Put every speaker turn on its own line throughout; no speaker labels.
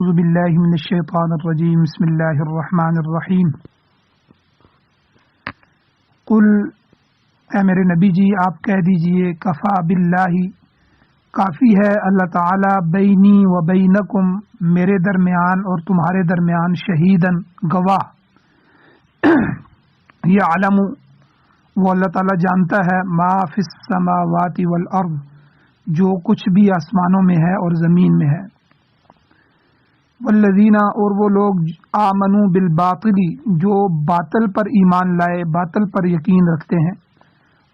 اعوذ باللہ من الشیطان الرجیم بسم اللہ الرحمن الرحیم قل اے میرے نبی جی آپ کہہ دیجئے کفا باللہ کافی ہے اللہ تعالی بینی و بینکم میرے درمیان اور تمہارے درمیان شہیدن گواہ یعلم وہ اللہ تعالی جانتا ہے ما فی السماوات والارض جو کچھ بھی آسمانوں میں ہے اور زمین میں ہے والذین اور وہ لوگ آمنوا بالباطل جو باطل پر ایمان لائے باطل پر یقین رکھتے ہیں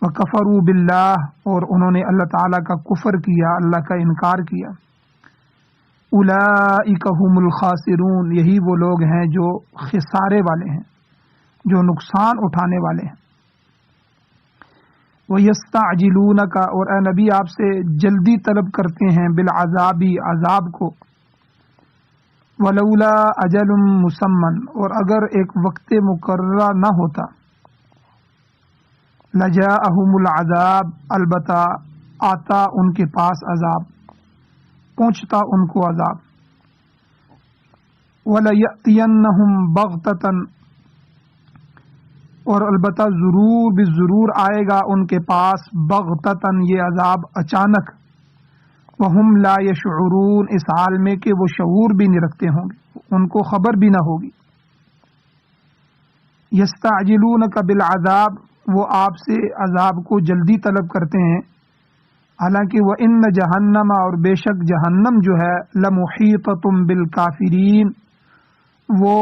وکفروا باللہ اور انہوں نے اللہ تعالیٰ کا کفر کیا اللہ کا انکار کیا اولئک هم الخاسرون یہی وہ لوگ ہیں جو خسارے والے ہیں جو نقصان اٹھانے والے ہیں وَيَسْتَعْجِلُونَكَ اور اے نبی آپ سے جلدی طلب کرتے ہیں بالعذاب عذاب کو ولولا اجل مسمن اور اگر ایک وقت مقررہ نہ ہوتا لجاءہم العذاب البتہ آتا ان کے پاس عذاب پہنچتا ان کو عذاب وَلَيَأْتِيَنَّهُمْ بَغْتَةً اور البتہ ضرور بالضرور آئے گا ان کے پاس بغتتاً یہ عذاب اچانک وہم لا یشعرون اس حال میں کہ وہ شعور بھی نہیں رکھتے ہوں گے ان کو خبر بھی نہ ہوگی یستعجلونک بالعذاب وہ آپ سے عذاب کو جلدی طلب کرتے ہیں حالانکہ وَإِنَّ جہنم اور بے شک جہنم جو ہے لمحیطۃ بالکافرین وہ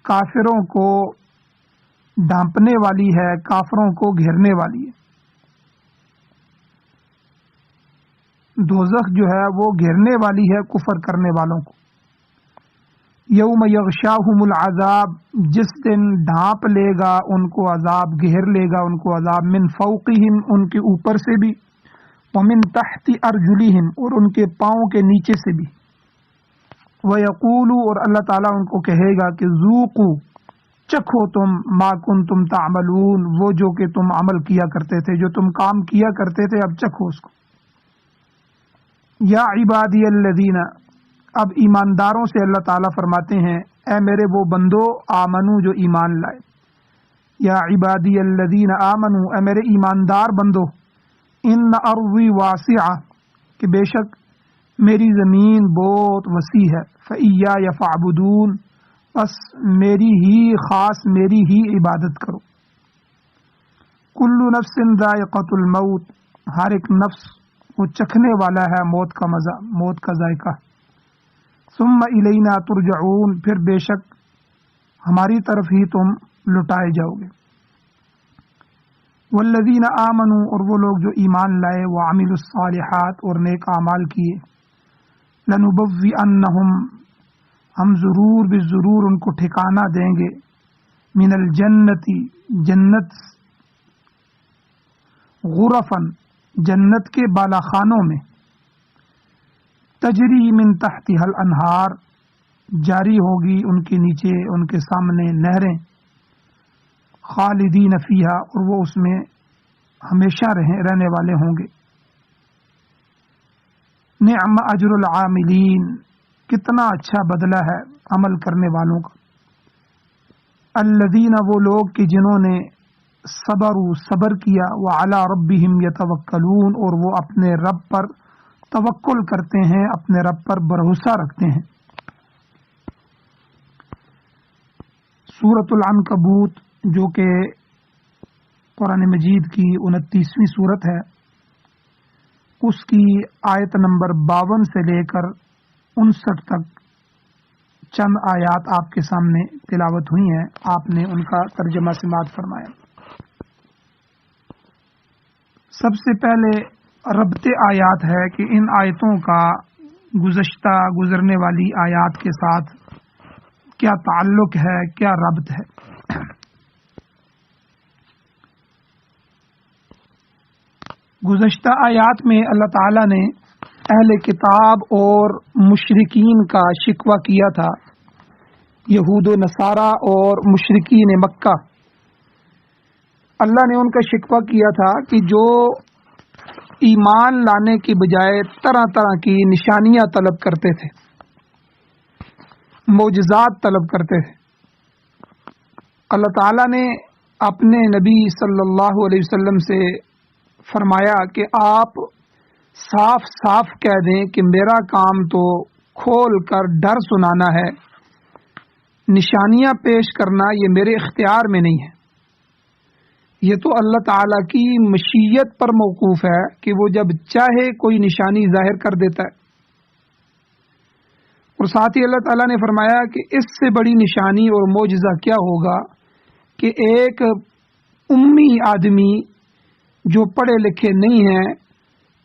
کافروں کو ڈھانپنے والی ہے کافروں کو گھیرنے والی ہے دوزخ جو ہے وہ گھیرنے والی ہے کفر کرنے والوں کو یوم یغشاہم العذاب جس دن ڈھانپ لے گا ان کو عذاب گھیر لے گا ان کو عذاب من فوقہم ان کے اوپر سے بھی ومن تحت ارجلہم اور ان کے پاؤں کے نیچے سے بھی ویقول اور اللہ تعالیٰ ان کو کہے گا کہ ذوقوا چکھو تم ما کنتم تعملون وہ جو کہ تم عمل کیا کرتے تھے جو تم کام کیا کرتے تھے اب چکھو اس کو یا عبادی الذین اب ایمانداروں سے اللہ تعالیٰ فرماتے ہیں اے میرے وہ بندو آمنو جو ایمان لائے یا عبادی الذین آمنو اے میرے ایماندار بندو ان ارضی واسعہ کہ بے شک میری زمین بہت وسیع ہے فإیایا فاعبدون بس میری ہی عبادت کرو کل نفس ذائقۃ الموت ہر ایک نفس وہ چکھنے والا ہے موت کا مزہ موت کا ذائقہ ثم الینا ترجعون پھر بے شک ہماری طرف ہی تم لٹائے جاؤ گے والذین آمنوا اور وہ لوگ جو ایمان لائے وعملوا الصالحات اور نیک اعمال کیے لنبوئنہم ہم ضرور بالضرور ان کو ٹھکانہ دیں گے من الجنتی جنت غرفن جنت کے بالا خانوں میں تجری من تحتها الانہار جاری ہوگی ان کے نیچے ان کے سامنے نہریں خالدین فیہا اور وہ اس میں ہمیشہ رہنے والے ہوں گے نعم اجر العاملین کتنا اچھا بدلہ ہے عمل کرنے والوں کا الذین وہ لوگ کہ جنہوں نے صبر کیا وعلی ربہم یتوکلون اور وہ اپنے رب پر توکل کرتے ہیں اپنے رب پر بھروسہ رکھتے ہیں سورۃ العنکبوت جو کہ قرآن مجید کی 29ویں سورت ہے اس کی آیت نمبر 52 سے لے کر 59 تک چند آیات آپ کے سامنے تلاوت ہوئی ہیں آپ نے ان کا ترجمہ سماعت فرمایا سب سے پہلے ربط آیات ہے کہ ان آیتوں کا گزرنے والی آیات کے ساتھ کیا تعلق ہے کیا ربط ہے گزشتہ آیات میں اللہ تعالیٰ نے اہل کتاب اور مشرکین کا شکوہ کیا تھا یہود و نصارہ اور مشرکین مکہ اللہ نے ان کا شکوہ کیا تھا کہ جو ایمان لانے کی بجائے طرح طرح کی نشانیاں طلب کرتے تھے معجزات طلب کرتے تھے۔ اللہ تعالیٰ نے اپنے نبی صلی اللہ علیہ وسلم سے فرمایا کہ آپ صاف صاف کہہ دیں کہ میرا کام تو کھول کر ڈر سنانا ہے، نشانیاں پیش کرنا یہ میرے اختیار میں نہیں ہے، یہ تو اللہ تعالیٰ کی مشیت پر موقوف ہے کہ وہ جب چاہے کوئی نشانی ظاہر کر دیتا ہے۔ اور ساتھ ہی اللہ تعالیٰ نے فرمایا کہ اس سے بڑی نشانی اور معجزہ کیا ہوگا کہ ایک امی آدمی جو پڑھے لکھے نہیں ہیں،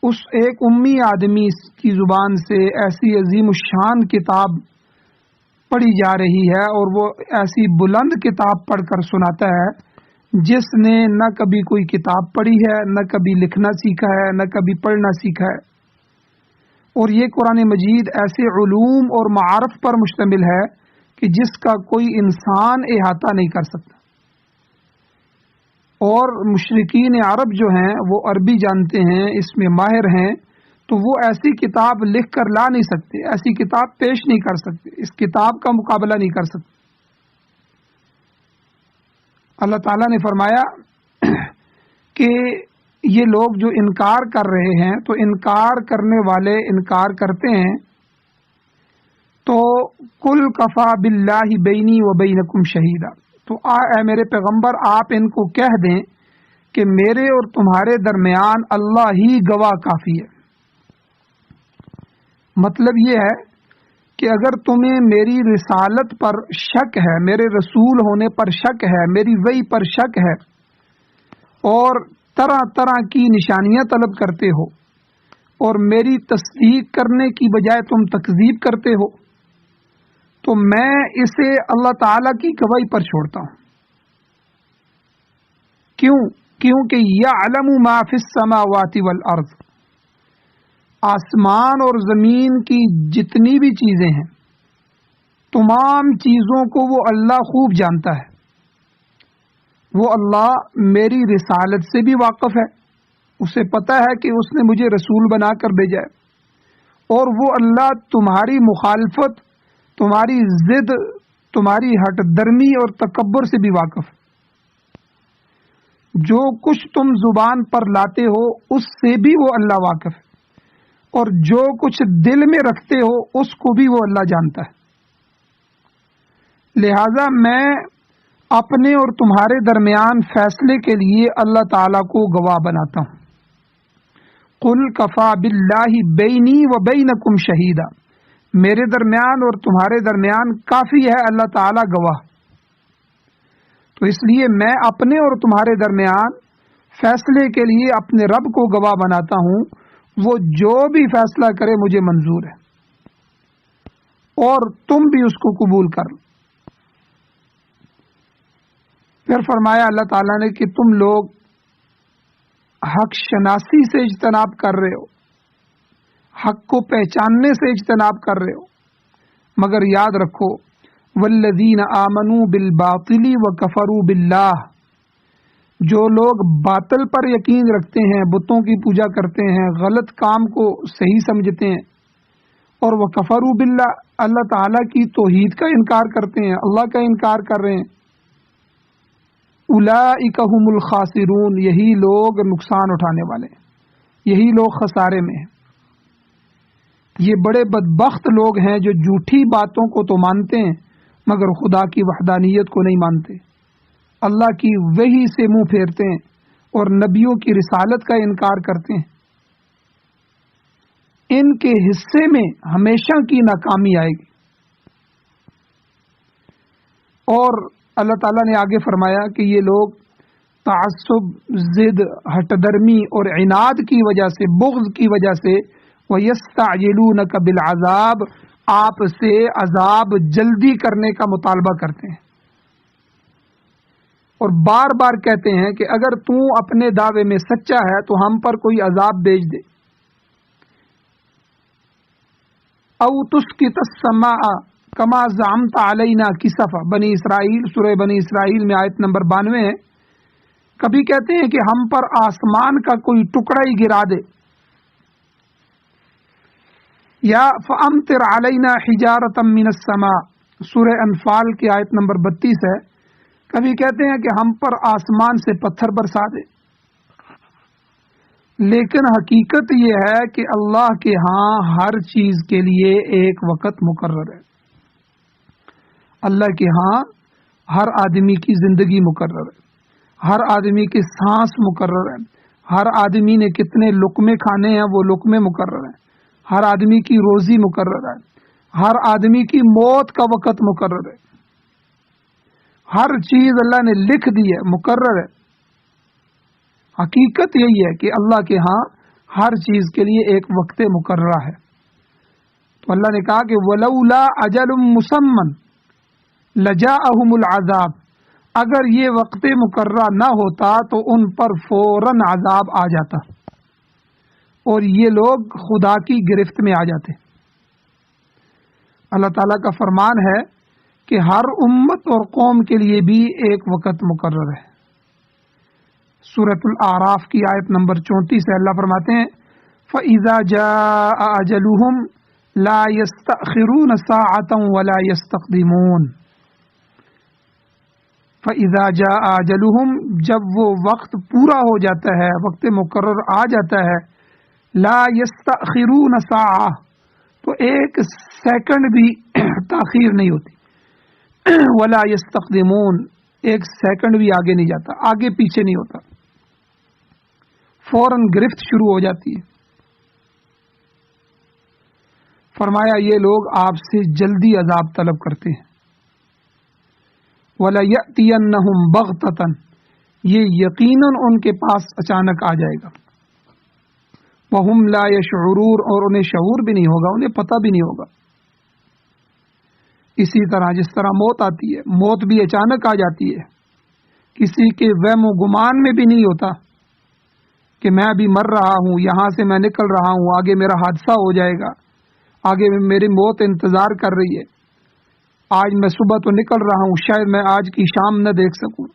اس ایک امی آدمی کی زبان سے ایسی عظیم الشان کتاب پڑھی جا رہی ہے، اور وہ ایسی بلند کتاب پڑھ کر سناتا ہے جس نے نہ کبھی کوئی کتاب پڑھی ہے، نہ کبھی لکھنا سیکھا ہے، نہ کبھی پڑھنا سیکھا ہے۔ اور یہ قرآن مجید ایسے علوم اور معارف پر مشتمل ہے کہ جس کا کوئی انسان احاطہ نہیں کر سکتا۔ اور مشرکین عرب جو ہیں وہ عربی جانتے ہیں، اس میں ماہر ہیں، تو وہ ایسی کتاب لکھ کر لا نہیں سکتے، ایسی کتاب پیش نہیں کر سکتے، اس کتاب کا مقابلہ نہیں کر سکتے۔ اللہ تعالیٰ نے فرمایا کہ یہ لوگ جو انکار کر رہے ہیں، تو انکار کرنے والے انکار کرتے ہیں، تو کل کفا باللہ بینی و بینکم شہیدا، تو اے میرے پیغمبر آپ ان کو کہہ دیں کہ میرے اور تمہارے درمیان اللہ ہی گواہ کافی ہے۔ مطلب یہ ہے کہ اگر تمہیں میری رسالت پر شک ہے، میرے رسول ہونے پر شک ہے، میری وحی پر شک ہے، اور طرح طرح کی نشانیاں طلب کرتے ہو، اور میری تصدیق کرنے کی بجائے تم تکذیب کرتے ہو، تو میں اسے اللہ تعالی کی گواہی پر چھوڑتا ہوں۔ کیونکہ یعلم ما فی السماوات والارض، آسمان اور زمین کی جتنی بھی چیزیں ہیں، تمام چیزوں کو وہ اللہ خوب جانتا ہے۔ وہ اللہ میری رسالت سے بھی واقف ہے، اسے پتہ ہے کہ اس نے مجھے رسول بنا کر بھیجا ہے، اور وہ اللہ تمہاری مخالفت، تمہاری ضد، تمہاری ہٹ درمی اور تکبر سے بھی واقف ہے۔ جو کچھ تم زبان پر لاتے ہو اس سے بھی وہ اللہ واقف ہے، اور جو کچھ دل میں رکھتے ہو اس کو بھی وہ اللہ جانتا ہے۔ لہذا میں اپنے اور تمہارے درمیان فیصلے کے لیے اللہ تعالیٰ کو گواہ بناتا ہوں۔ قل کفا باللہ بینی و بینکم شہیدا، میرے درمیان اور تمہارے درمیان کافی ہے اللہ تعالیٰ گواہ۔ تو اس لیے میں اپنے اور تمہارے درمیان فیصلے کے لیے اپنے رب کو گواہ بناتا ہوں، وہ جو بھی فیصلہ کرے مجھے منظور ہے، اور تم بھی اس کو قبول کر لو۔ پھر فرمایا اللہ تعالیٰ نے کہ تم لوگ حق شناسی سے اجتناب کر رہے ہو، حق کو پہچاننے سے اجتناب کر رہے ہو، مگر یاد رکھو والذین آمنوا بالباطل وکفروا باللہ، جو لوگ باطل پر یقین رکھتے ہیں، بتوں کی پوجا کرتے ہیں، غلط کام کو صحیح سمجھتے ہیں، اور وکفروا باللہ، اللہ تعالیٰ کی توحید کا انکار کرتے ہیں، اللہ کا انکار کر رہے ہیں، اولئک ھم الخاسرون، یہی لوگ نقصان اٹھانے والے ہیں، یہی لوگ خسارے میں ہیں۔ یہ بڑے بدبخت لوگ ہیں جو جھوٹی باتوں کو تو مانتے ہیں مگر خدا کی وحدانیت کو نہیں مانتے، اللہ کی وحی سے منہ پھیرتے ہیں اور نبیوں کی رسالت کا انکار کرتے ہیں۔ ان کے حصے میں ہمیشہ کی ناکامی آئے گی۔ اور اللہ تعالیٰ نے آگے فرمایا کہ یہ لوگ تعصب، ضد، ہٹ درمی اور عناد کی وجہ سے، بغض کی وجہ سے وَيَسْتَعْجِلُونَكَ بِالْعَذَابِ، آپ سے عذاب جلدی کرنے کا مطالبہ کرتے ہیں، اور بار بار کہتے ہیں کہ اگر تو اپنے دعوے میں سچا ہے تو ہم پر کوئی عذاب بھیج دے۔ او تسقط السماء کما زعمت علینا کسفا، بنی اسرائیل، سورہ بنی اسرائیل میں آیت نمبر 92 ہے۔ کبھی کہتے ہیں کہ ہم پر آسمان کا کوئی ٹکڑا ہی گرا دے، یا فامطر علینا حجارۃ من السماء، سورہ انفال کی آیت نمبر 32 ہے. کبھی کہتے ہیں کہ ہم پر آسمان سے پتھر برسا دے، لیکن حقیقت یہ ہے کہ اللہ کے ہاں ہر چیز کے لیے ایک وقت مقرر ہے. اللہ کے ہاں ہر آدمی کی زندگی مقرر ہے، ہر آدمی کی سانس مقرر ہے، ہر آدمی نے کتنے لقمے کھانے ہیں وہ لقمے مقرر ہیں، ہر آدمی کی روزی مقرر ہے، ہر آدمی کی موت کا وقت مقرر ہے. ہر چیز اللہ نے لکھ دی ہے، مقرر ہے. حقیقت یہی ہے کہ اللہ کے ہاں ہر چیز کے لیے ایک وقت مقررہ ہے. تو اللہ نے کہا کہ وَلَوْلَا أَجَلٌ مُّسَمًّى لَجَاءَهُمُ الْعَذَابُ، اگر یہ وقت مقررہ نہ ہوتا تو ان پر فوراً عذاب آ جاتا اور یہ لوگ خدا کی گرفت میں آ جاتے. اللہ تعالیٰ کا فرمان ہے کہ ہر امت اور قوم کے لیے بھی ایک وقت مقرر ہے. سورۃ الاعراف کی آیت نمبر 34 ہے، اللہ فرماتے ہیں فَإِذَا جَاءَ أَجَلُهُمْ لَا يَسْتَأْخِرُونَ سَاعَةً وَلَا يَسْتَقْدِمُونَ. فَإِذَا جَاءَ أَجَلُهُمْ، جب وہ وقت پورا ہو جاتا ہے، وقت مقرر آ جاتا ہے، لا يَسْتَأْخِرُونَ سَاعَةً، تو ایک سیکنڈ بھی تاخیر نہیں ہوتی، وَلَا يَسْتَقْدِمُونَ، ایک سیکنڈ بھی آگے نہیں جاتا، آگے پیچھے نہیں ہوتا، فوراً گرفت شروع ہو جاتی ہے. فرمایا یہ لوگ آپ سے جلدی عذاب طلب کرتے ہیں. وَلَيَأْتِيَنَّهُمْ بَغْتَةً، یہ یقیناً ان کے پاس اچانک آ جائے گا. وَهُمْ لَا يَشْعُرُونَ، اور انہیں شعور بھی نہیں ہوگا، انہیں پتہ بھی نہیں ہوگا. اسی طرح جس طرح موت آتی ہے، موت بھی اچانک آ جاتی ہے، کسی کے وہم و گمان میں بھی نہیں ہوتا کہ میں ابھی مر رہا ہوں، یہاں سے میں نکل رہا ہوں، آگے میرا حادثہ ہو جائے گا، آگے میری موت انتظار کر رہی ہے. آج میں صبح تو نکل رہا ہوں، شاید میں آج کی شام نہ دیکھ سکوں،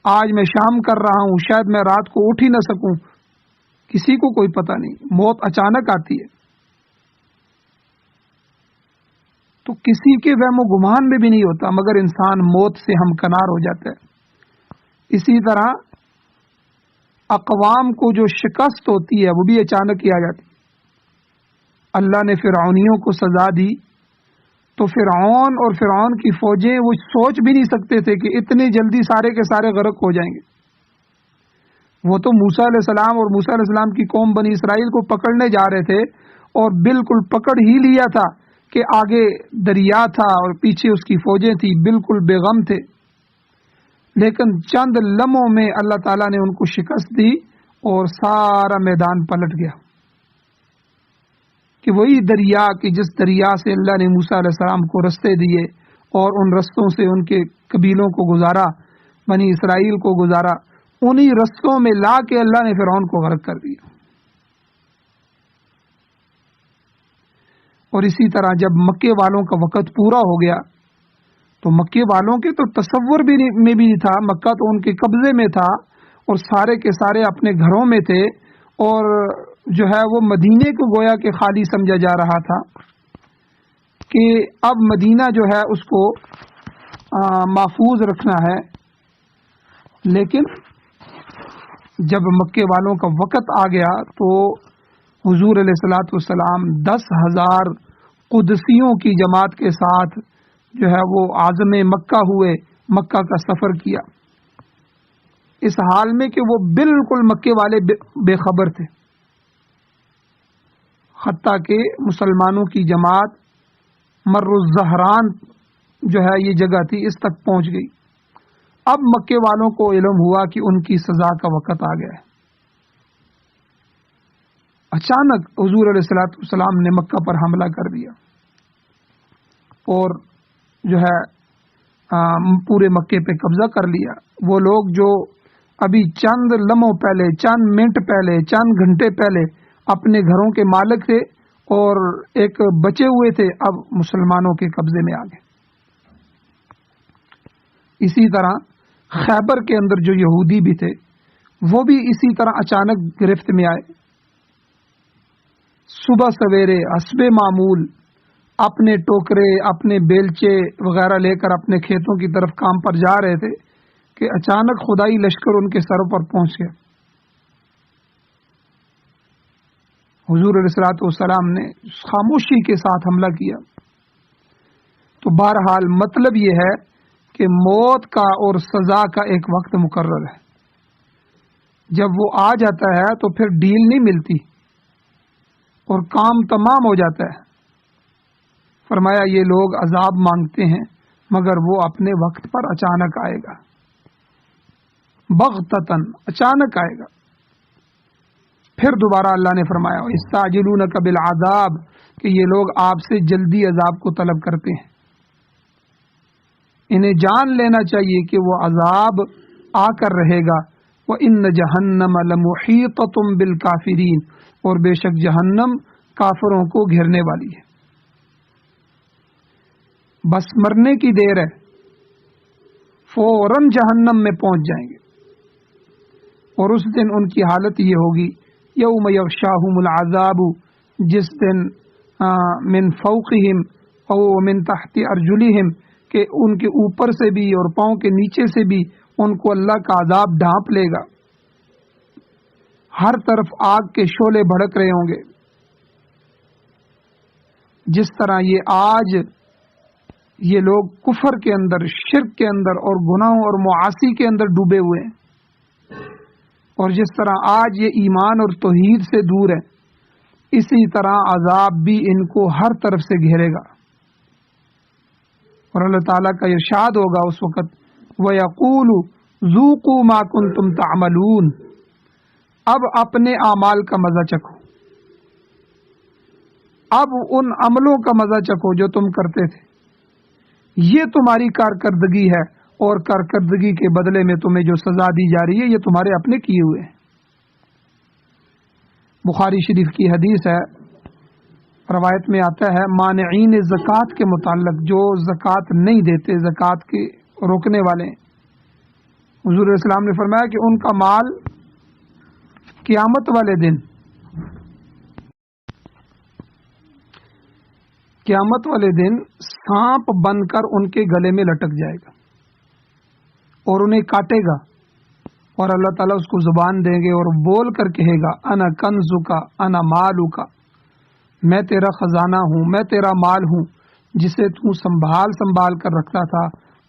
آج میں شام کر رہا ہوں، شاید میں رات کو اٹھ ہی نہ سکوں. کسی کو کوئی پتہ نہیں، موت اچانک آتی ہے. تو کسی کے وہم و گمان میں بھی نہیں ہوتا، مگر انسان موت سے ہمکنار ہو جاتا ہے. اسی طرح اقوام کو جو شکست ہوتی ہے وہ بھی اچانک ہی آ جاتی. اللہ نے فرعونیوں کو سزا دی تو فرعون اور فرعون کی فوجیں وہ سوچ بھی نہیں سکتے تھے کہ اتنی جلدی سارے کے سارے غرق ہو جائیں گے. وہ تو موسیٰ علیہ السلام اور موسیٰ علیہ السلام کی قوم بنی اسرائیل کو پکڑنے جا رہے تھے اور بالکل پکڑ ہی لیا تھا کہ آگے دریا تھا اور پیچھے اس کی فوجیں تھی، بالکل بے غم تھے. لیکن چند لمحوں میں اللہ تعالیٰ نے ان کو شکست دی اور سارا میدان پلٹ گیا. کہ وہی دریا کہ جس دریا سے اللہ نے موسیٰ علیہ السلام کو رستے دیے اور ان رستوں سے ان کے قبیلوں کو گزارا، بنی اسرائیل کو گزارا، انہی رستوں میں لا کے اللہ نے فرعون کو غرق کر دیا. اور اسی طرح جب مکے والوں کا وقت پورا ہو گیا تو مکے والوں کے تو تصور بھی نہیں تھا، مکہ تو ان کے قبضے میں تھا اور سارے کے سارے اپنے گھروں میں تھے، اور جو ہے وہ مدینے کو گویا کہ خالی سمجھا جا رہا تھا کہ اب مدینہ جو ہے اس کو محفوظ رکھنا ہے. لیکن جب مکے والوں کا وقت آ گیا تو حضور علیہ الصلوۃ والسلام 10,000 قدسیوں کی جماعت کے ساتھ جو ہے وہ عازم مکہ ہوئے، مکہ کا سفر کیا، اس حال میں کہ وہ بالکل مکے والے بے خبر تھے. حتیٰ کہ مسلمانوں کی جماعت مر الزہران جو ہے یہ جگہ تھی، اس تک پہنچ گئی. اب مکے والوں کو علم ہوا کہ ان کی سزا کا وقت آ گیا ہے. اچانک حضور علیہ الصلوۃ والسلام نے مکہ پر حملہ کر دیا اور جو ہے پورے مکے پہ قبضہ کر لیا. وہ لوگ جو ابھی چند لمحوں پہلے، چند منٹ پہلے، چند گھنٹے پہلے اپنے گھروں کے مالک تھے اور ایک بچے ہوئے تھے، اب مسلمانوں کے قبضے میں آ گئے. اسی طرح خیبر کے اندر جو یہودی بھی تھے وہ بھی اسی طرح اچانک گرفت میں آئے. صبح سویرے حسب معمول اپنے ٹوکرے اپنے بیلچے وغیرہ لے کر اپنے کھیتوں کی طرف کام پر جا رہے تھے کہ اچانک خدائی لشکر ان کے سروں پر پہنچ گیا. حضور علیہ الصلوۃ والسلام نے خاموشی کے ساتھ حملہ کیا. تو بہرحال مطلب یہ ہے کہ موت کا اور سزا کا ایک وقت مقرر ہے. جب وہ آ جاتا ہے تو پھر ڈیل نہیں ملتی اور کام تمام ہو جاتا ہے. فرمایا یہ لوگ عذاب مانگتے ہیں مگر وہ اپنے وقت پر اچانک آئے گا، بغتتاً اچانک آئے گا. پھر دوبارہ اللہ نے فرمایا استعجلونک بالعذاب کہ یہ لوگ آپ سے جلدی عذاب کو طلب کرتے ہیں. انہیں جان لینا چاہیے کہ وہ عذاب آ کر رہے گا. وَإِنَّ جَهَنَّمَ لَمُحِيطَةٌ بِالْكَافِرِينَ اور بے شک جہنم کافروں کو گھیرنے والی ہے. بس مرنے کی دیر ہے، فوراً جہنم میں پہنچ جائیں گے. اور اس دن ان کی حالت یہ ہوگی یوم یغشاہم العذاب، جس دن من فوقہم او من تحت ارجلہم کہ ان کے اوپر سے بھی اور پاؤں کے نیچے سے بھی ان کو اللہ کا عذاب ڈھانپ لے گا. ہر طرف آگ کے شعلے بھڑک رہے ہوں گے. جس طرح یہ آج یہ لوگ کفر کے اندر، شرک کے اندر اور گناہوں اور معاصی کے اندر ڈوبے ہوئے ہیں، اور جس طرح آج یہ ایمان اور توحید سے دور ہے، اسی طرح عذاب بھی ان کو ہر طرف سے گھیرے گا. اور اللہ تعالیٰ کا ارشاد ہوگا اس وقت وَيَقُولُ ذُوقُوا مَا كُنتُمْ تَعْمَلُونَ، اب اپنے اعمال کا مزہ چکھو، اب ان عملوں کا مزہ چکھو جو تم کرتے تھے. یہ تمہاری کارکردگی ہے اور کارکردگی کے بدلے میں تمہیں جو سزا دی جا رہی ہے یہ تمہارے اپنے کیے ہوئے ہیں. بخاری شریف کی حدیث ہے، روایت میں آتا ہے مانعین زکوٰۃ کے متعلق، جو زکوٰۃ نہیں دیتے، زکوٰۃ کے روکنے والے ہیں، حضور علیہ السلام نے فرمایا کہ ان کا مال قیامت والے دن سانپ بن کر ان کے گلے میں لٹک جائے گا اور انہیں کاٹے گا، اور اللہ تعالیٰ اس کو زبان دیں گے اور بول کر کہے گا انا کنزک انا مالک، میں تیرا خزانہ ہوں، میں تیرا مال ہوں جسے تو سنبھال کر رکھتا تھا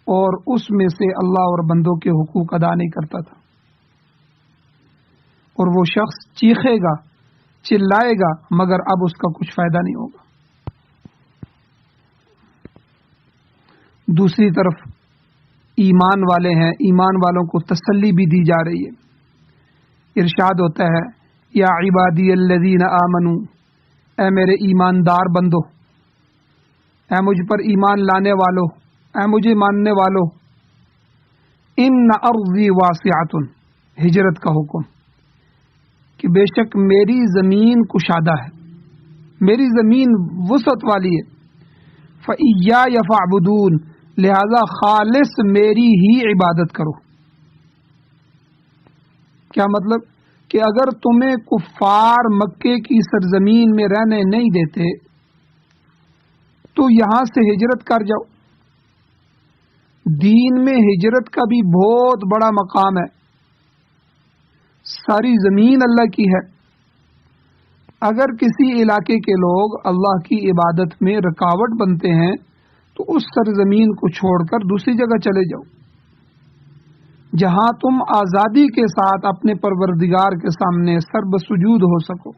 اور اس میں سے اللہ اور بندوں کے حقوق ادا نہیں کرتا تھا. اور وہ شخص چیخے گا، چلائے گا، مگر اب اس کا کچھ فائدہ نہیں ہوگا. دوسری طرف ایمان والے ہیں، ایمان والوں کو تسلی بھی دی جا رہی ہے. ارشاد ہوتا ہے یا عبادی الذین آمنوا، اے میرے ایماندار بندو، اے مجھ پر ایمان لانے والو، اے مجھے ماننے والو، ان ارضی واسعۃ، ہجرت کا حکم کہ بے شک میری زمین کشادہ ہے، میری زمین وسعت والی ہے. فإیایا فاعبدون، لہذا خالص میری ہی عبادت کرو. کیا مطلب کہ اگر تمہیں کفار مکے کی سرزمین میں رہنے نہیں دیتے تو یہاں سے ہجرت کر جاؤ. دین میں ہجرت کا بھی بہت بڑا مقام ہے. ساری زمین اللہ کی ہے. اگر کسی علاقے کے لوگ اللہ کی عبادت میں رکاوٹ بنتے ہیں تو اس سرزمین کو چھوڑ کر دوسری جگہ چلے جاؤ جہاں تم آزادی کے ساتھ اپنے پروردگار کے سامنے سر بسجود ہو سکو.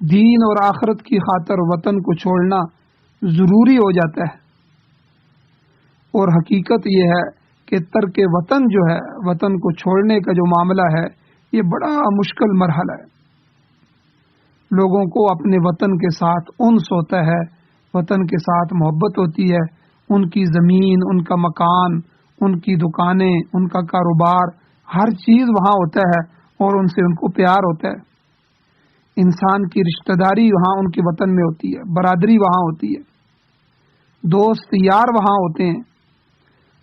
دین اور آخرت کی خاطر وطن کو چھوڑنا ضروری ہو جاتا ہے. اور حقیقت یہ ہے کہ ترک وطن جو ہے، وطن کو چھوڑنے کا جو معاملہ ہے، یہ بڑا مشکل مرحلہ ہے. لوگوں کو اپنے وطن کے ساتھ انس ہوتا ہے، وطن کے ساتھ محبت ہوتی ہے. ان کی زمین، ان کا مکان، ان کی دکانیں، ان کا کاروبار، ہر چیز وہاں ہوتا ہے اور ان سے ان کو پیار ہوتا ہے. انسان کی رشتہ داری وہاں ان کے وطن میں ہوتی ہے، برادری وہاں ہوتی ہے، دوست یار وہاں ہوتے ہیں.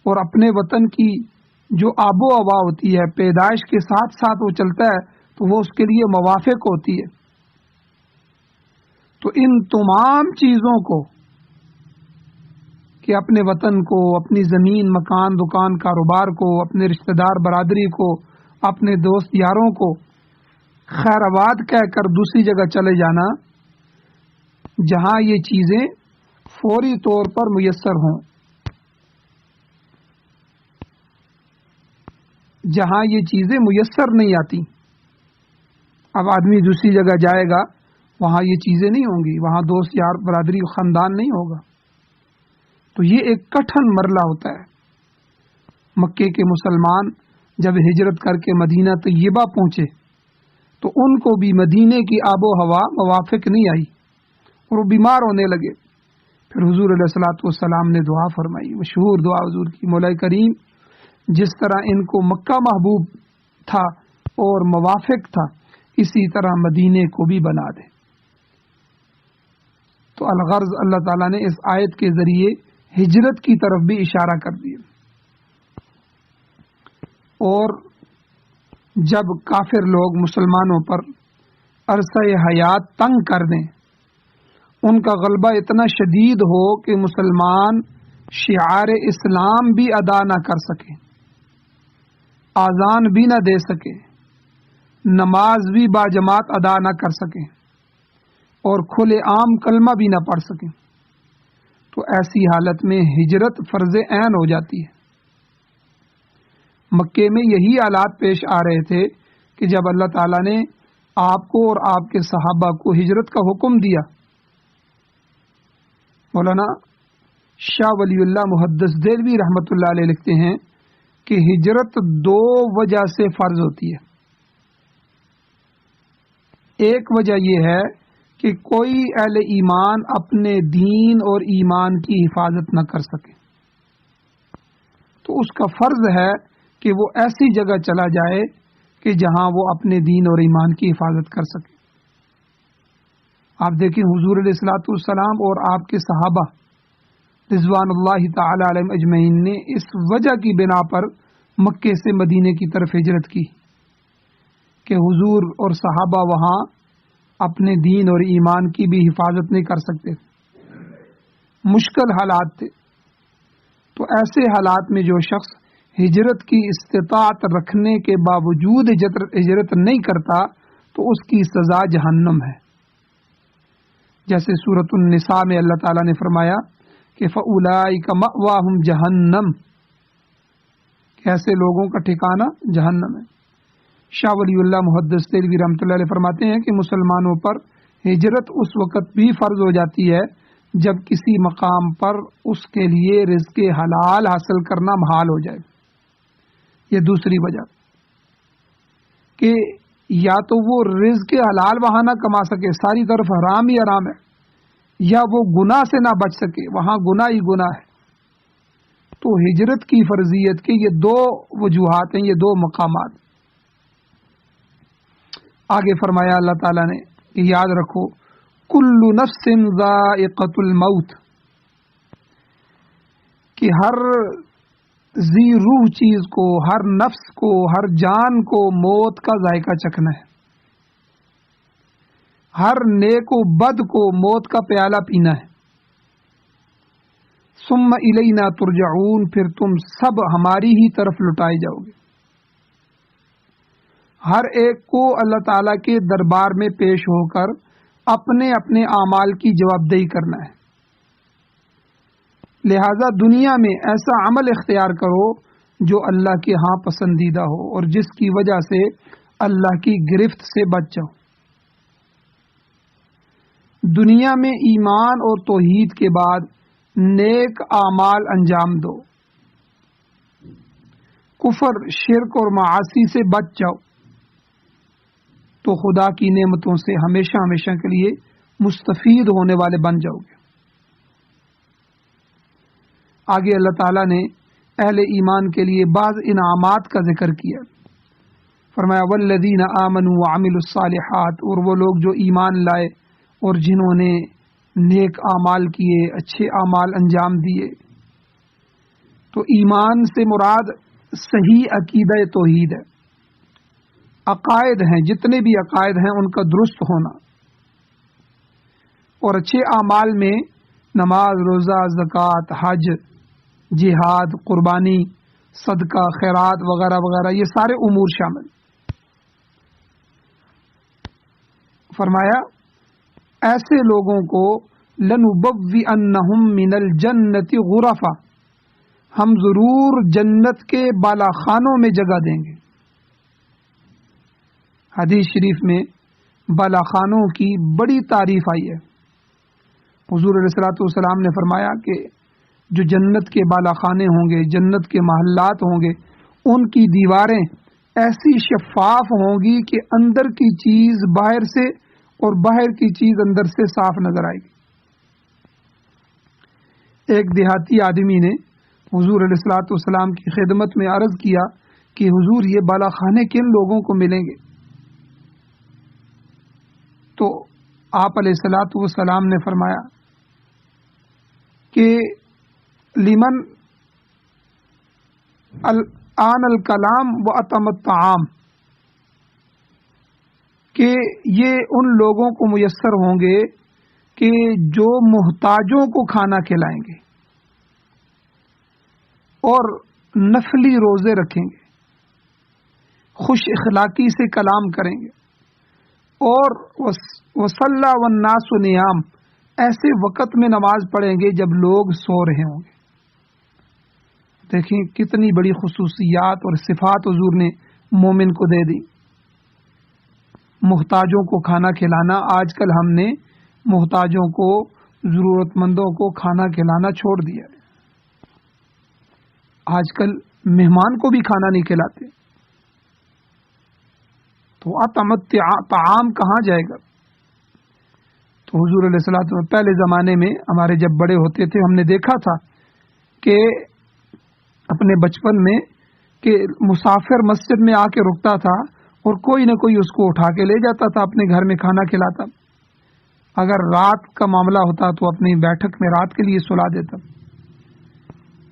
اور اپنے وطن کی جو آب و ہوا ہوتی ہے، پیدائش کے ساتھ ساتھ وہ چلتا ہے تو وہ اس کے لیے موافق ہوتی ہے. تو ان تمام چیزوں کو کہ اپنے وطن کو، اپنی زمین، مکان، دکان، کاروبار کو، اپنے رشتہ دار برادری کو، اپنے دوست یاروں کو خیر آباد کہہ کر دوسری جگہ چلے جانا جہاں یہ چیزیں فوری طور پر میسر ہوں، جہاں یہ چیزیں میسر نہیں آتی۔ اب آدمی دوسری جگہ جائے گا، وہاں یہ چیزیں نہیں ہوں گی، وہاں دوست یار برادری خاندان نہیں ہوگا، تو یہ ایک کٹھن مرحلہ ہوتا ہے۔ مکے کے مسلمان جب ہجرت کر کے مدینہ طیبہ پہنچے تو ان کو بھی مدینے کی آب و ہوا موافق نہیں آئی اور وہ بیمار ہونے لگے۔ پھر حضور علیہ الصلوۃ والسلام نے دعا فرمائی، مشہور دعا حضور کی، مولا کریم جس طرح ان کو مکہ محبوب تھا اور موافق تھا، اسی طرح مدینے کو بھی بنا دے۔ تو الغرض اللہ تعالیٰ نے اس آیت کے ذریعے ہجرت کی طرف بھی اشارہ کر دیا۔ اور جب کافر لوگ مسلمانوں پر عرصہ حیات تنگ کر دیں، ان کا غلبہ اتنا شدید ہو کہ مسلمان شعار اسلام بھی ادا نہ کر سکے، اذان بھی نہ دے سکے، نماز بھی باجماعت ادا نہ کر سکیں اور کھلے عام کلمہ بھی نہ پڑھ سکیں، تو ایسی حالت میں ہجرت فرض عین ہو جاتی ہے۔ مکے میں یہی حالات پیش آ رہے تھے کہ جب اللہ تعالیٰ نے آپ کو اور آپ کے صحابہ کو ہجرت کا حکم دیا، مولانا شاہ ولی اللہ محدث دہلوی رحمۃ اللہ علیہ لکھتے ہیں کہ ہجرت دو وجہ سے فرض ہوتی ہے۔ ایک وجہ یہ ہے کہ کوئی اہل ایمان اپنے دین اور ایمان کی حفاظت نہ کر سکے، تو اس کا فرض ہے کہ وہ ایسی جگہ چلا جائے کہ جہاں وہ اپنے دین اور ایمان کی حفاظت کر سکے۔ آپ دیکھیں حضور علیہ الصلوۃ والسلام اور آپ کے صحابہ رضوان اللہ تعالی علیہم اجمعین نے اس وجہ کی بنا پر مکے سے مدینے کی طرف ہجرت کی کہ حضور اور صحابہ وہاں اپنے دین اور ایمان کی بھی حفاظت نہیں کر سکتے، مشکل حالات تھے۔ تو ایسے حالات میں جو شخص ہجرت کی استطاعت رکھنے کے باوجود ہجرت نہیں کرتا تو اس کی سزا جہنم ہے، جیسے سورۃ النساء میں اللہ تعالیٰ نے فرمایا کہ فَأُولَئِكَ مَأْوَاهُمْ جَهَنَّمُ، کہ ایسے لوگوں کا ٹھکانہ جہنم ہے۔ شاہ ولی اللہ محدث دہلوی رحمۃ اللہ علیہ فرماتے ہیں کہ مسلمانوں پر ہجرت اس وقت بھی فرض ہو جاتی ہے جب کسی مقام پر اس کے لیے رزق حلال حاصل کرنا محال ہو جائے۔ یہ دوسری وجہ کہ یا تو وہ رزق حلال وہاں نہ کما سکے، ساری طرف حرام ہی حرام ہے، یا وہ گناہ سے نہ بچ سکے، وہاں گناہ ہی گناہ ہے۔ تو ہجرت کی فرضیت کے یہ دو وجوہات ہیں، یہ دو مقامات۔ آگے فرمایا اللہ تعالیٰ نے کہ یاد رکھو کل نفس ذائقۃ الموت، کہ ہر ذی روح چیز کو، ہر نفس کو، ہر جان کو موت کا ذائقہ چکھنا ہے، ہر نیک و بد کو موت کا پیالہ پینا ہے۔ ثم الینا ترجعون، پھر تم سب ہماری ہی طرف لٹائے جاؤ گے۔ ہر ایک کو اللہ تعالیٰ کے دربار میں پیش ہو کر اپنے اپنے اعمال کی جوابدہی کرنا ہے۔ لہذا دنیا میں ایسا عمل اختیار کرو جو اللہ کے ہاں پسندیدہ ہو اور جس کی وجہ سے اللہ کی گرفت سے بچ جاؤ۔ دنیا میں ایمان اور توحید کے بعد نیک اعمال انجام دو، کفر، شرک اور معاصی سے بچ جاؤ، تو خدا کی نعمتوں سے ہمیشہ ہمیشہ کے لیے مستفید ہونے والے بن جاؤ گے۔ آگے اللہ تعالیٰ نے اہل ایمان کے لیے بعض انعامات کا ذکر کیا، فرمایا والذین آمنوا وعملوا الصالحات، اور وہ لوگ جو ایمان لائے اور جنہوں نے نیک اعمال کیے، اچھے اعمال انجام دیے۔ تو ایمان سے مراد صحیح عقیدہ توحید ہے، عقائد ہیں، جتنے بھی عقائد ہیں ان کا درست ہونا، اور اچھے اعمال میں نماز، روزہ، زکوٰۃ، حج، جہاد، قربانی، صدقہ، خیرات وغیرہ وغیرہ، یہ سارے امور شامل۔ فرمایا ایسے لوگوں کو لَنُبَوِّئَنَّهُم مِّنَ الْجَنَّةِ غُرَفًا، ہم ضرور جنت کے بالا خانوں میں جگہ دیں گے۔ حدیث شریف میں بالا خانوں کی بڑی تعریف آئی ہے۔ حضور علیہ الصلوۃ والسلام نے فرمایا کہ جو جنت کے بالا خانے ہوں گے، جنت کے محلات ہوں گے، ان کی دیواریں ایسی شفاف ہوں گی کہ اندر کی چیز باہر سے اور باہر کی چیز اندر سے صاف نظر آئے گی۔ ایک دیہاتی آدمی نے حضور علیہ الصلوۃ والسلام کی خدمت میں عرض کیا کہ حضور یہ بالا خانے کن لوگوں کو ملیں گے؟ تو آپ علیہ الصلوۃ والسلام نے فرمایا کہ لمن آن الکلام و اتم الطعام، کہ یہ ان لوگوں کو میسر ہوں گے کہ جو محتاجوں کو کھانا کھلائیں گے اور نفلی روزے رکھیں گے، خوش اخلاقی سے کلام کریں گے، اور وصلی والناس نیام، ایسے وقت میں نماز پڑھیں گے جب لوگ سو رہے ہوں گے۔ دیکھیں کتنی بڑی خصوصیات اور صفات حضور نے مومن کو دے دی۔ محتاجوں کو کھانا کھلانا، آج کل ہم نے محتاجوں کو، ضرورت مندوں کو کھانا کھلانا چھوڑ دیا ہے۔ آج کل مہمان کو بھی کھانا نہیں کھلاتے، تو اطعمت طعام کہاں جائے گا؟ تو حضور علیہ الصلوۃ پہلے زمانے میں ہمارے جب بڑے ہوتے تھے، ہم نے دیکھا تھا کہ اپنے بچپن میں کہ مسافر مسجد میں آ کے رکتا تھا اور کوئی نہ کوئی اس کو اٹھا کے لے جاتا تھا، اپنے گھر میں کھانا کھلاتا۔ اگر رات کا معاملہ ہوتا تو اپنی بیٹھک میں رات کے لیے سلا دیتا۔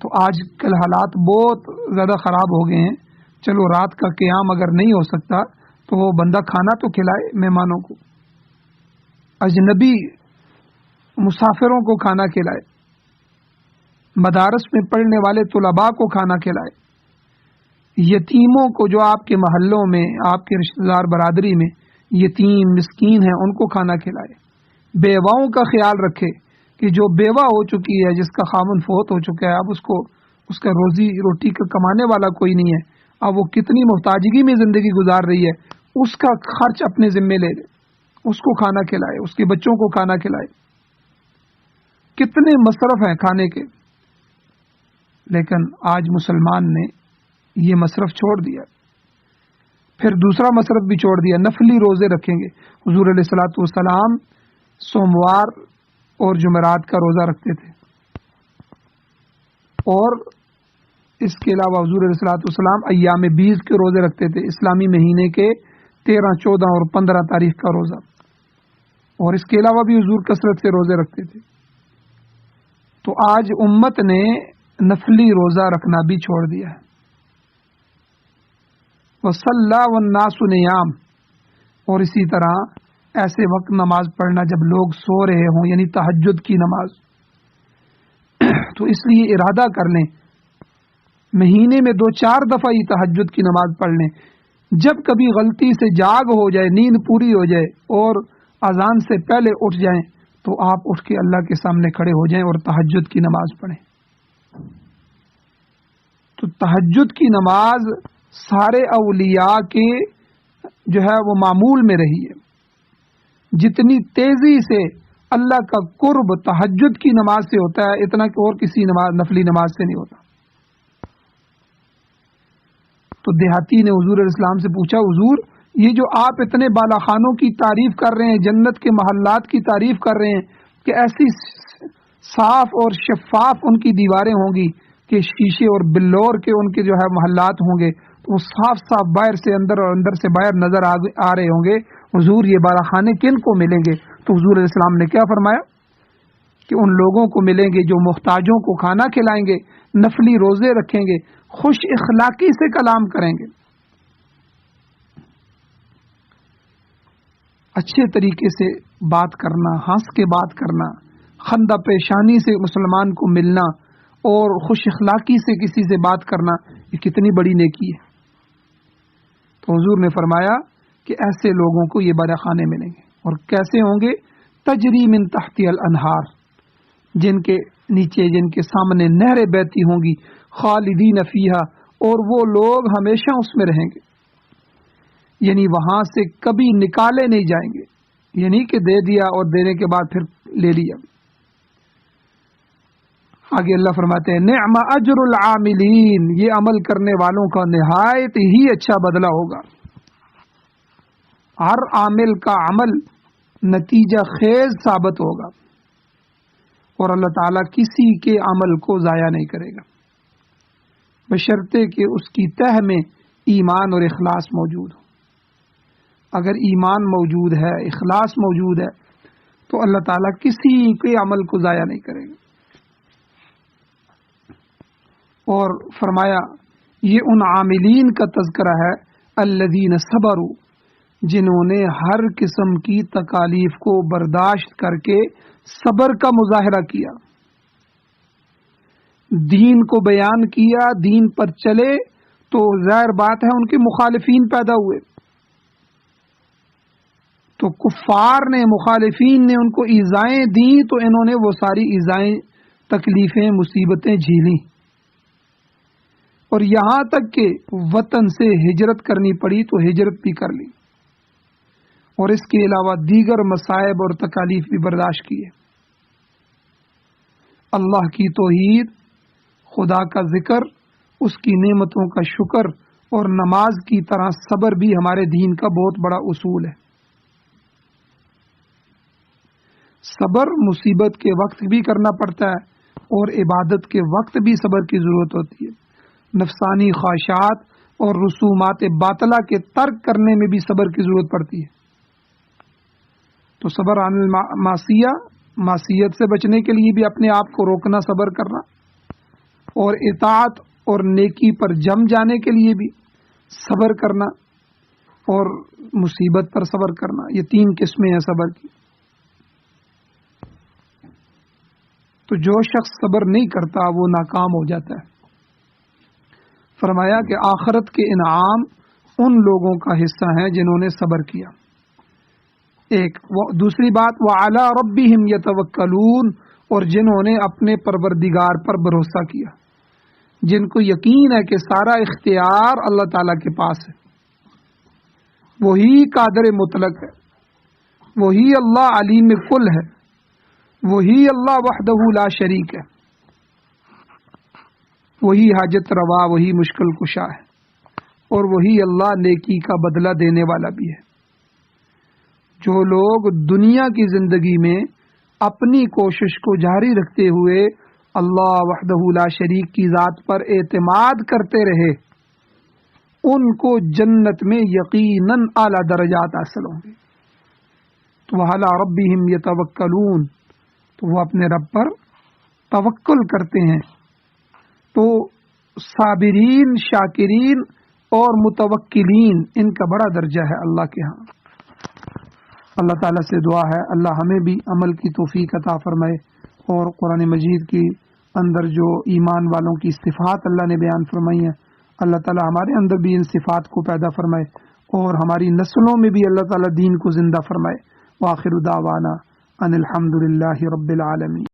تو آج کل حالات بہت زیادہ خراب ہو گئے ہیں۔ چلو رات کا قیام اگر نہیں ہو سکتا تو وہ بندہ کھانا تو کھلائے مہمانوں کو، اجنبی مسافروں کو کھانا کھلائے، مدارس میں پڑھنے والے طلباء کو کھانا کھلائے، یتیموں کو جو آپ کے محلوں میں، آپ کے رشتہ دار برادری میں یتیم مسکین ہیں ان کو کھانا کھلائے، بیواؤں کا خیال رکھے کہ جو بیوہ ہو چکی ہے، جس کا خامن فوت ہو چکا ہے، اب اس کا روزی روٹی کا کمانے والا کوئی نہیں ہے، اب وہ کتنی محتاجگی میں زندگی گزار رہی ہے، اس کا خرچ اپنے ذمے لے لے، اس کو کھانا کھلائے، اس کے بچوں کو کھانا کھلائے۔ کتنے مصرف ہیں کھانے کے، لیکن آج مسلمان نے یہ مصرف چھوڑ دیا۔ پھر دوسرا مصرف بھی چھوڑ دیا، نفلی روزے رکھیں گے۔ حضور علیہ الصلوۃ والسلام سوموار اور جمعرات کا روزہ رکھتے تھے، اور اس کے علاوہ حضور علیہ الصلوۃ والسلام ایام بیض کے روزے رکھتے تھے، اسلامی مہینے کے 13، 14 اور 15 تاریخ کا روزہ، اور اس کے علاوہ بھی حضور کثرت سے روزے رکھتے تھے۔ تو آج امت نے نفلی روزہ رکھنا بھی چھوڑ دیا ہے۔ وصلی والناس نیام، اور اسی طرح ایسے وقت نماز پڑھنا جب لوگ سو رہے ہوں، یعنی تہجد کی نماز۔ تو اس لیے ارادہ کر لیں، مہینے میں 2-4 دفعہ ہی تہجد کی نماز پڑھ لیں۔ جب کبھی غلطی سے جاگ ہو جائے، نیند پوری ہو جائے اور اذان سے پہلے اٹھ جائیں تو آپ اٹھ کے اللہ کے سامنے کھڑے ہو جائیں اور تہجد کی نماز پڑھیں۔ تو تہجد کی نماز سارے اولیاء کے جو ہے وہ معمول میں رہی ہے۔ جتنی تیزی سے اللہ کا قرب تہجد کی نماز سے ہوتا ہے، اتنا کہ اور کسی نماز، نفلی نماز سے نہیں ہوتا۔ تو دیہاتی نے حضور علیہ السلام سے پوچھا، حضور یہ جو آپ اتنے بالا خانوں کی تعریف کر رہے ہیں، جنت کے محلات کی تعریف کر رہے ہیں کہ ایسی صاف اور شفاف ان کی دیواریں ہوں گی کہ شیشے اور بلور کے ان کے جو ہے محلات ہوں گے، تو وہ صاف صاف باہر سے اندر اور اندر سے باہر نظر آ رہے ہوں گے، حضور یہ بالا خانے کن کو ملیں گے؟ تو حضور علیہ السلام نے کیا فرمایا کہ ان لوگوں کو ملیں گے جو محتاجوں کو کھانا کھلائیں گے، نفلی روزے رکھیں گے، خوش اخلاقی سے کلام کریں گے، اچھے طریقے سے بات کرنا، ہنس کے بات کرنا، خندہ پیشانی سے مسلمان کو ملنا اور خوش اخلاقی سے کسی سے بات کرنا، یہ کتنی بڑی نیکی ہے۔ تو حضور نے فرمایا کہ ایسے لوگوں کو یہ بارہ خانے ملیں گے، اور کیسے ہوں گے؟ تجری من تحت الانہار، جن کے نیچے، جن کے سامنے نہریں بہتی ہوں گی، خالدین فیہا، اور وہ لوگ ہمیشہ اس میں رہیں گے، یعنی وہاں سے کبھی نکالے نہیں جائیں گے، یعنی کہ دے دیا اور دینے کے بعد پھر لے لیا۔ آگے اللہ فرماتے ہیں نعم اجر العاملین، یہ عمل کرنے والوں کا نہایت ہی اچھا بدلہ ہوگا۔ ہر عامل کا عمل نتیجہ خیز ثابت ہوگا، اور اللہ تعالیٰ کسی کے عمل کو ضائع نہیں کرے گا، بشرطے کہ اس کی تہ میں ایمان اور اخلاص موجود ہو۔ اگر ایمان موجود ہے، اخلاص موجود ہے، تو اللہ تعالیٰ کسی کے عمل کو ضائع نہیں کرے گا۔ اور فرمایا یہ ان عاملین کا تذکرہ ہے الذین صبروا، جنہوں نے ہر قسم کی تکالیف کو برداشت کر کے صبر کا مظاہرہ کیا، دین کو بیان کیا، دین پر چلے، تو ظاہر بات ہے ان کے مخالفین پیدا ہوئے، تو کفار نے، مخالفین نے ان کو ایذائیں دیں، تو انہوں نے وہ ساری ایذائیں، تکلیفیں، مصیبتیں جھیلیں، اور یہاں تک کہ وطن سے ہجرت کرنی پڑی تو ہجرت بھی کر لی، اور اس کے علاوہ دیگر مصائب اور تکالیف بھی برداشت کیے۔ اللہ کی توحید، خدا کا ذکر، اس کی نعمتوں کا شکر، اور نماز کی طرح صبر بھی ہمارے دین کا بہت بڑا اصول ہے۔ صبر مصیبت کے وقت بھی کرنا پڑتا ہے، اور عبادت کے وقت بھی صبر کی ضرورت ہوتی ہے۔ نفسانی خواہشات اور رسومات باطلہ کے ترک کرنے میں بھی صبر کی ضرورت پڑتی ہے۔ تو صبر عن المعصیہ، معصیت سے بچنے کے لیے بھی اپنے آپ کو روکنا، صبر کرنا، اور اطاعت اور نیکی پر جم جانے کے لیے بھی صبر کرنا، اور مصیبت پر صبر کرنا، یہ 3 قسمیں ہیں صبر کی۔ تو جو شخص صبر نہیں کرتا وہ ناکام ہو جاتا ہے۔ فرمایا کہ آخرت کے انعام ان لوگوں کا حصہ ہیں جنہوں نے صبر کیا۔ ایک دوسری بات، وَعَلَىٰ رَبِّهِمْ يَتَوَكَّلُونَ، اور جنہوں نے اپنے پروردگار پر بھروسہ کیا، جن کو یقین ہے کہ سارا اختیار اللہ تعالیٰ کے پاس ہے، وہی قادر مطلق ہے، وہی اللہ علیم کل ہے، وہی اللہ وحدہ لا شریک ہے، وہی حاجت روا، وہی مشکل کشا ہے، اور وہی اللہ نیکی کا بدلہ دینے والا بھی ہے۔ جو لوگ دنیا کی زندگی میں اپنی کوشش کو جاری رکھتے ہوئے اللہ وحدہ لا شریک کی ذات پر اعتماد کرتے رہے، ان کو جنت میں یقیناً اعلیٰ درجات حاصل ہوں گے۔ تو وَعَلَىٰ رَبِّهِمْ يَتَوَكَّلُونَ، تو وہ اپنے رب پر توکل کرتے ہیں۔ تو صابرین، شاکرین اور متوکلین، ان کا بڑا درجہ ہے اللہ کے ہاں۔ اللہ تعالیٰ سے دعا ہے اللہ ہمیں بھی عمل کی توفیق عطا فرمائے، اور قرآن مجید کی اندر جو ایمان والوں کی صفات اللہ نے بیان فرمائی ہیں، اللہ تعالیٰ ہمارے اندر بھی ان صفات کو پیدا فرمائے، اور ہماری نسلوں میں بھی اللہ تعالیٰ دین کو زندہ فرمائے۔ وآخر دعوانا ان الحمد للہ رب العالمین۔